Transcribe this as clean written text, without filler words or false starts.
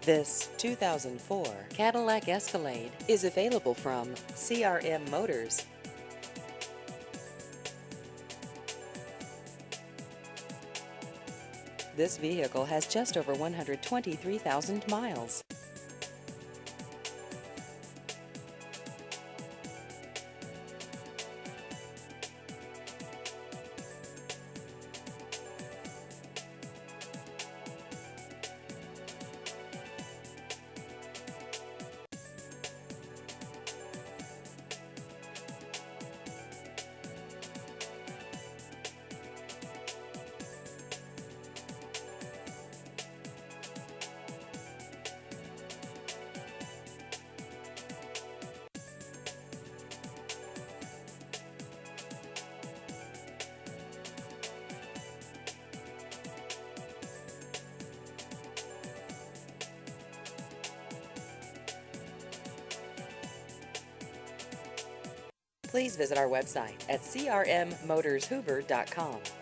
This 2004 Cadillac Escalade is available from CRM Motors. This vehicle has just over 123,000 miles. Please visit our website at crmmotorshoover.com.